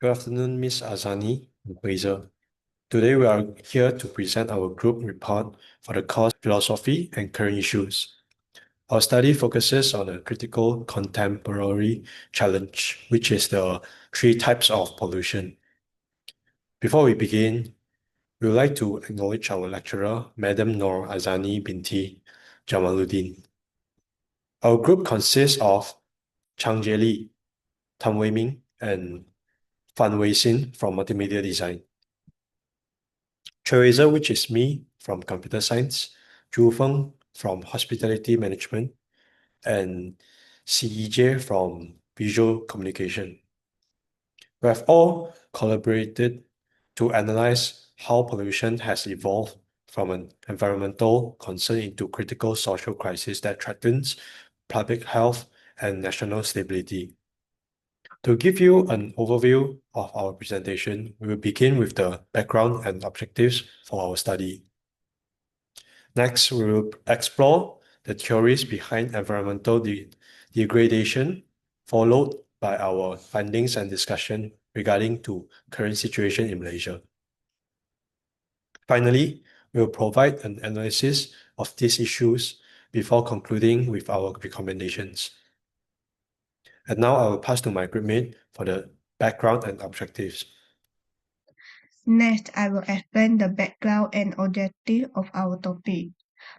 Good afternoon, Ms. Azani and Hui Zhe. Today we are here to present our group report for the course Philosophy and Current Issues. Our study focuses on a critical contemporary challenge, which is the three types of pollution. Before we begin, we would like to acknowledge our lecturer, Madam Noor Azani binti Jamaluddin. Our group consists of Chang Jie Li, Thum Ming, and Wen Xin from Multimedia Design. Chooi Hui Zhe, which is me from Computer Science, Zhu Feng from Hospitality Management, and Yi Jie from Visual Communication. We have all collaborated to analyze how pollution has evolved from an environmental concern into critical social crisis that threatens public health and national stability. To give you an overview of our presentation, we will begin with the background and objectives for our study. Next, we will explore the theories behind environmental degradation, followed by our findings and discussion regarding to current situation in Malaysia. Finally, we will provide an analysis of these issues before concluding with our recommendations. And now I will pass to my groupmate for the background and objectives. Next, I will explain the background and objective of our topic.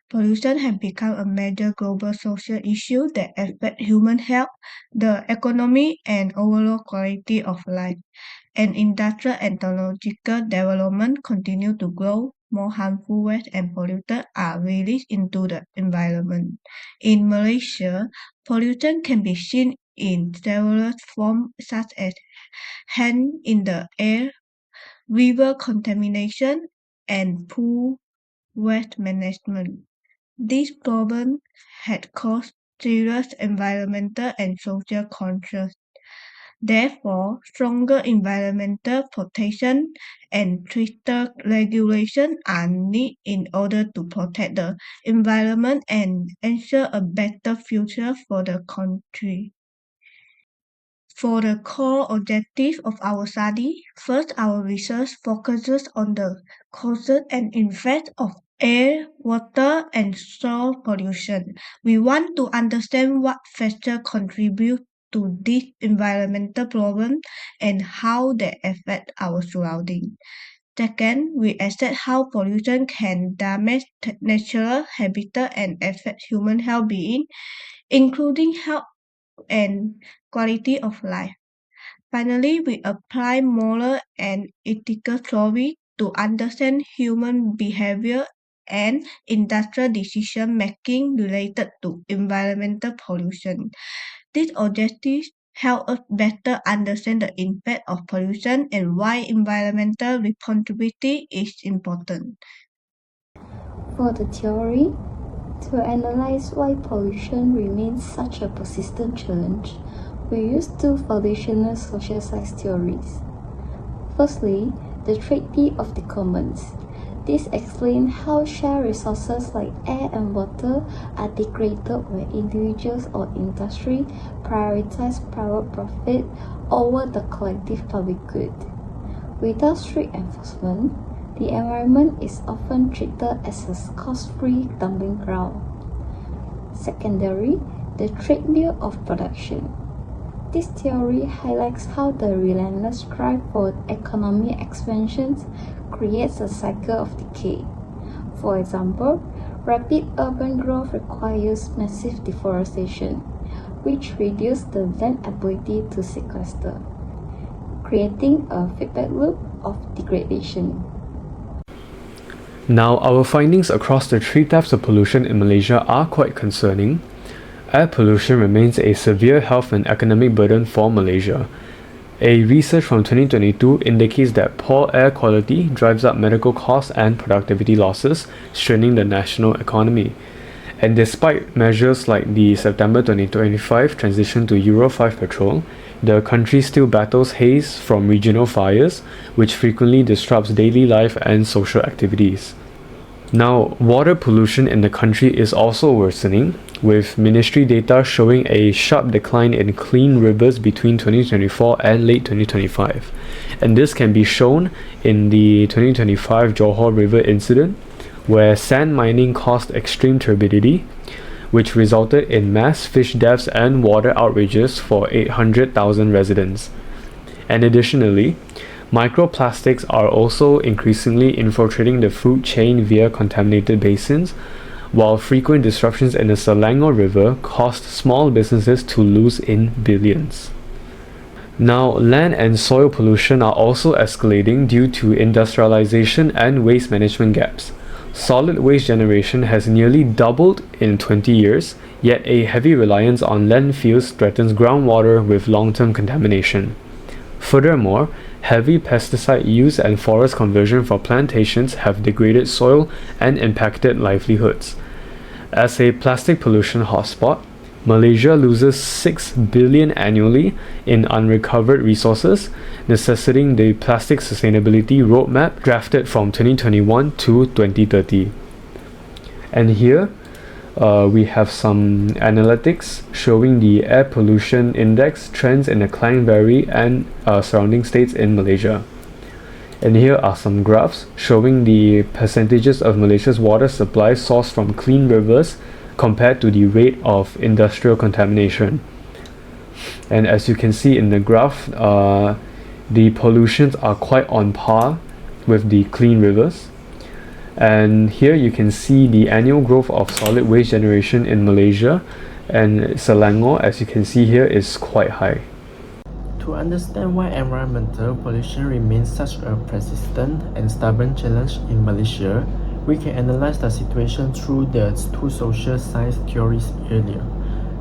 Pollution has become a major global social issue that affects human health, the economy, and overall quality of life. And industrial and technological development continue to grow. More harmful waste and pollutants are released into the environment. In Malaysia, pollution can be seen in several forms such as hand in the air, river contamination, and poor waste management. These problems had caused serious environmental and social concerns. Therefore, stronger environmental protection and stricter regulation are needed in order to protect the environment and ensure a better future for the country. For the core objective of our study, first our research focuses on the causes and effects of air, water, and soil pollution. We want to understand what factors contribute to this environmental problem and how they affect our surroundings. Second, we assess how pollution can damage natural habitat and affect human well-being, including health and quality of life. Finally, we apply moral and ethical theory to understand human behavior and industrial decision making related to environmental pollution. These objectives help us better understand the impact of pollution and why environmental responsibility is important. For the theory, to analyze why pollution remains such a persistent challenge, we use two foundational social science theories. Firstly, the treaty of the commons. This explains how shared resources like air and water are degraded when individuals or industry prioritize private profit over the collective public good. Without strict enforcement, the environment is often treated as a cost-free dumping ground. Secondary, the treadmill of production. This theory highlights how the relentless drive for economic expansion creates a cycle of decay. For example, rapid urban growth requires massive deforestation, which reduces the land ability to sequester, creating a feedback loop of degradation. Now, our findings across the three types of pollution in Malaysia are quite concerning. Air pollution remains a severe health and economic burden for Malaysia. A research from 2022 indicates that poor air quality drives up medical costs and productivity losses, straining the national economy. And despite measures like the September 2025 transition to Euro 5 petrol, the country still battles haze from regional fires, which frequently disrupts daily life and social activities. Now, water pollution in the country is also worsening, with ministry data showing a sharp decline in clean rivers between 2024 and late 2025. And this can be shown in the 2025 Johor River incident, where sand mining caused extreme turbidity, which resulted in mass fish deaths and water outages for 800,000 residents. And additionally, microplastics are also increasingly infiltrating the food chain via contaminated basins, while frequent disruptions in the Selangor River caused small businesses to lose in billions. Now, land and soil pollution are also escalating due to industrialization and waste management gaps. Solid waste generation has nearly doubled in 20 years, yet a heavy reliance on landfills threatens groundwater with long-term contamination. Furthermore, heavy pesticide use and forest conversion for plantations have degraded soil and impacted livelihoods. As a plastic pollution hotspot, Malaysia loses 6 billion annually in unrecovered resources, necessitating the Plastic Sustainability Roadmap drafted from 2021 to 2030. And here, we have some analytics showing the air pollution index trends in the Klang Valley and surrounding states in Malaysia. And here are some graphs showing the percentages of Malaysia's water supply sourced from clean rivers compared to the rate of industrial contamination. And as you can see in the graph, the pollutions are quite on par with the clean rivers. And here you can see the annual growth of solid waste generation in Malaysia, and Selangor, as you can see here, is quite high. To understand why environmental pollution remains such a persistent and stubborn challenge in Malaysia, we can analyze the situation through the two social science theories earlier.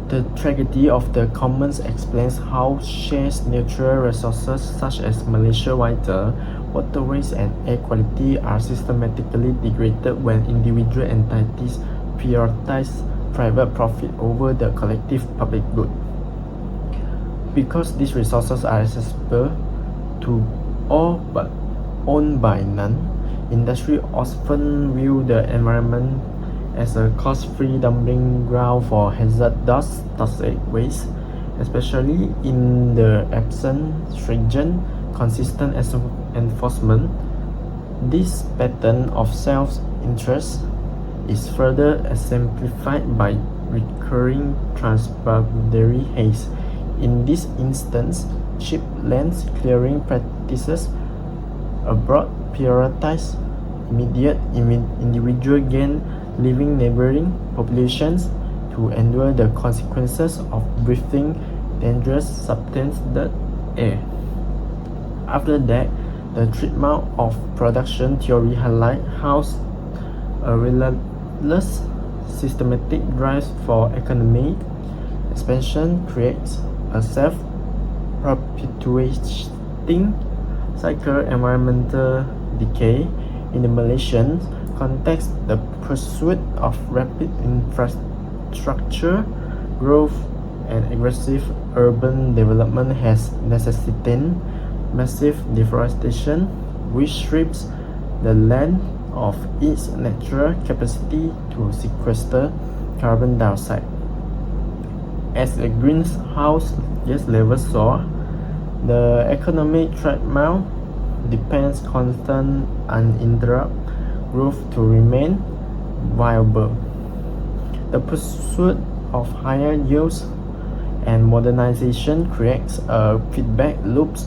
The tragedy of the commons explains how scarce natural resources such as Malaysia water, waterways and air quality are systematically degraded when individual entities prioritize private profit over the collective public good. Because these resources are accessible to all but owned by none, industry often view the environment as a cost-free dumping ground for hazardous toxic waste, especially in the absence stringent, consistent enforcement. This pattern of self-interest is further exemplified by recurring transboundary haze. In this instance, cheap land clearing practices abroad prioritize immediate individual gain, leaving neighboring populations to endure the consequences of breathing dangerous substances air. After that, the treatment of production theory highlights how a relentless systematic drive for economic expansion creates a self-perpetuating cycle environmental decay. In the Malaysian context, the pursuit of rapid infrastructure growth and aggressive urban development has necessitated massive deforestation, which strips the land of its natural capacity to sequester carbon dioxide. As the greenhouse gas levels soar, the economic treadmill depends constant uninterrupted growth to remain viable. The pursuit of higher yields and modernization creates a feedback loop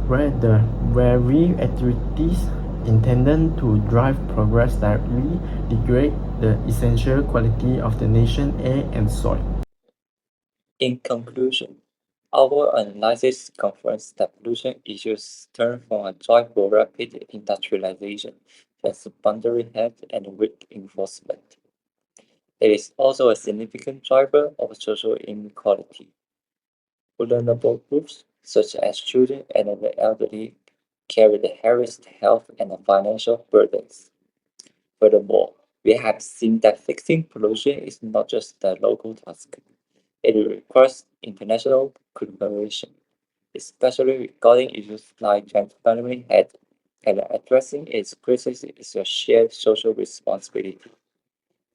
where the very activities intended to drive progress directly degrade the essential quality of the nation's air and soil. In conclusion, our analysis confirms that pollution issues stem from a drive for rapid industrialization, transboundary health, and weak enforcement. It is also a significant driver of social inequality. Vulnerable groups, such as children and the elderly, carry the heaviest health and financial burdens. Furthermore, we have seen that fixing pollution is not just a local task. It requires international collaboration, especially regarding issues like transboundary health, and addressing its crisis is a shared social responsibility.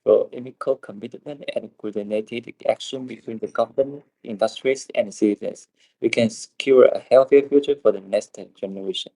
Through amicable commitment and coordinated action between the government, industries, and citizens, we can secure a healthier future for the next generation.